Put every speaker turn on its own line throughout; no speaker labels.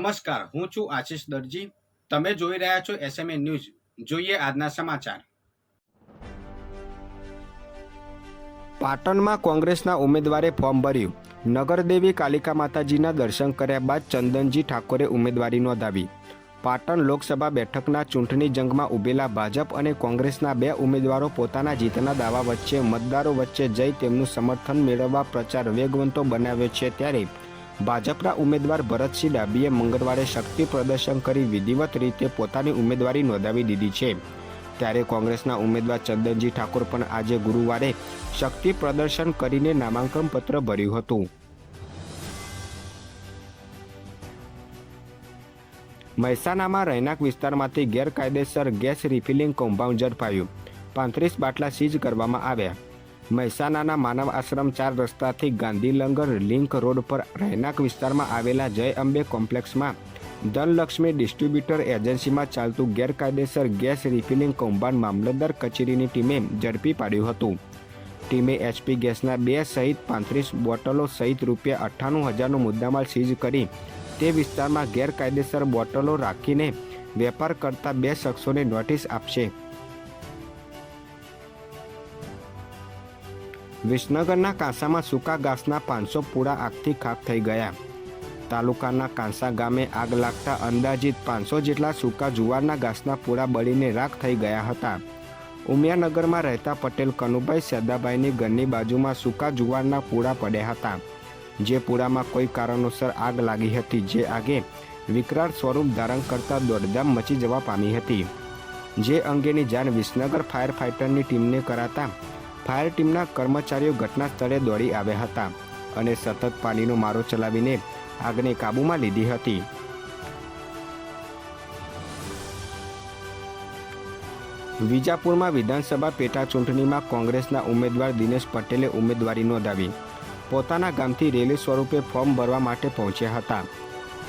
નમસ્કાર, હું છું આશિષ દરજી. તમે જોઈ રહ્યા છો એસએમએ ન્યૂઝ. જોઈએ આજના સમાચાર. પાટણમાં કોંગ્રેસના ઉમેદવારે ફોર્મ ભર્યું. નગરદેવી કાલિકા માતાજીના દર્શન કર્યા બાદ ચંદનજી ઠાકોરે ઉમેદવારી નોંધાવી. પાટણ લોકસભા બેઠકના ચૂંટણી જંગમાં ઉભેલા ભાજપ અને કોંગ્રેસના બે ઉમેદવારો પોતાના જીતના દાવા વચ્ચે મતદારો વચ્ચે જઈ તેમનું સમર્થન મેળવવા પ્રચાર વેગવંતો બનાવ્યો છે. ત્યારે ભાજપના ઉમેદવાર ભરતસિંહ ડાભીએ મંગળવારે શક્તિ પ્રદર્શન કરી વિધિવત રીતે પોતાની ઉમેદવારી નોંધાવી દીધી છે. ત્યારે કોંગ્રેસના ઉમેદવાર ચંદનજી ઠાકોર પણ આજે ગુરુવારે શક્તિ પ્રદર્શન કરીને નામાંકન પત્ર ભર્યું હતું. મહેસાણામાં રહેણાંક વિસ્તારમાંથી ગેરકાયદેસર ગેસ રિફિલિંગ કૌભાંડ ઝડપાયું. 35 બાટલા સીઝ કરવામાં આવ્યા. મહેસાણાના માનવ આશ્રમ 4 રસ્તાથી ગાંધીલંગર લિંક રોડ પર રહેણાંક વિસ્તારમાં આવેલા જય અંબે કોમ્પ્લેક્સમાં ધનલક્ષ્મી ડિસ્ટ્રીબ્યુટર એજન્સીમાં ચાલતું ગેરકાયદેસર ગેસ રિફિલિંગ કૌભાંડ મામલતદાર કચેરીની ટીમે ઝડપી પાડ્યું હતું. ટીમે એચપી ગેસના 2 સહિત 35 બોટલો સહિત ₹98,000નો મુદ્દામાલ સીઝ કરી તે વિસ્તારમાં ગેરકાયદેસર બોટલો રાખીને વેપાર કરતા 2 શખ્સોને નોટિસ આપશે. વિસનગરના કાંસામાં સૂકા ઘાસના 500 પૂળા આગથી ખાખ થઈ ગયા. તાલુકાના કાંસા ગામે આગ લાગતા અંદાજિત 500 જેટલા સૂકા જુવારના ઘાસના પૂળા બળીને રાખ થઈ ગયા હતા. ઉમિયાનગરમાં રહેતા પટેલ કનુભાઈ સેદાભાઈની ઘરની બાજુમાં સૂકા જુવારના પૂળા પડ્યા હતા. જે પૂળામાં કોઈ કારણોસર આગ લાગી હતી, જે આગે વિકરાળ સ્વરૂપ ધારણ કરતા દોડધામ મચી જવા પામી હતી. જે અંગેની જાણ વિસનગર ફાયર ફાઇટરની ટીમને કરાતા ફાયર ટીમના કર્મચારીઓ ઘટના સ્થળે દોડી આવ્યા હતા અને સતત પાણીનો મારો ચલાવીને આગને કાબૂમાં લીધી હતી. વિજાપુરમાં વિધાનસભા પેટા ચૂંટણીમાં કોંગ્રેસના ઉમેદવાર દિનેશ પટેલે ઉમેદવારી નોંધાવી. પોતાના ગામથી રેલી સ્વરૂપે ફોર્મ ભરવા માટે પહોંચ્યા હતા.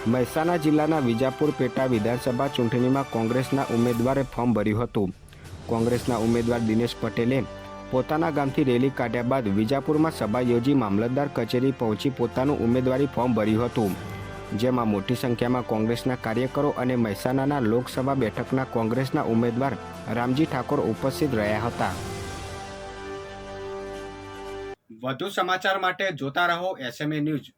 મહેસાણા જિલ્લાના વિજાપુર પેટા વિધાનસભા ચૂંટણીમાં કોંગ્રેસના ઉમેદવારે ફોર્મ ભર્યું હતું. કોંગ્રેસના ઉમેદવાર દિનેશ પટેલે પોતાના ગામથી રેલી કાઢ્યા બાદ વિજાપુરમાં સભા યોજી મામલતદાર કચેરી પહોંચી પોતાનું ઉમેદવારી ફોર્મ ભર્યું હતું. જેમાં મોટી સંખ્યામાં કોંગ્રેસના કાર્યકરો અને મહેસાણાના લોકસભા બેઠકના કોંગ્રેસના ઉમેદવાર રામજી ઠાકોર ઉપસ્થિત રહ્યા હતા. વધુ સમાચાર માટે જોતા રહો એસએમએ ન્યૂઝ.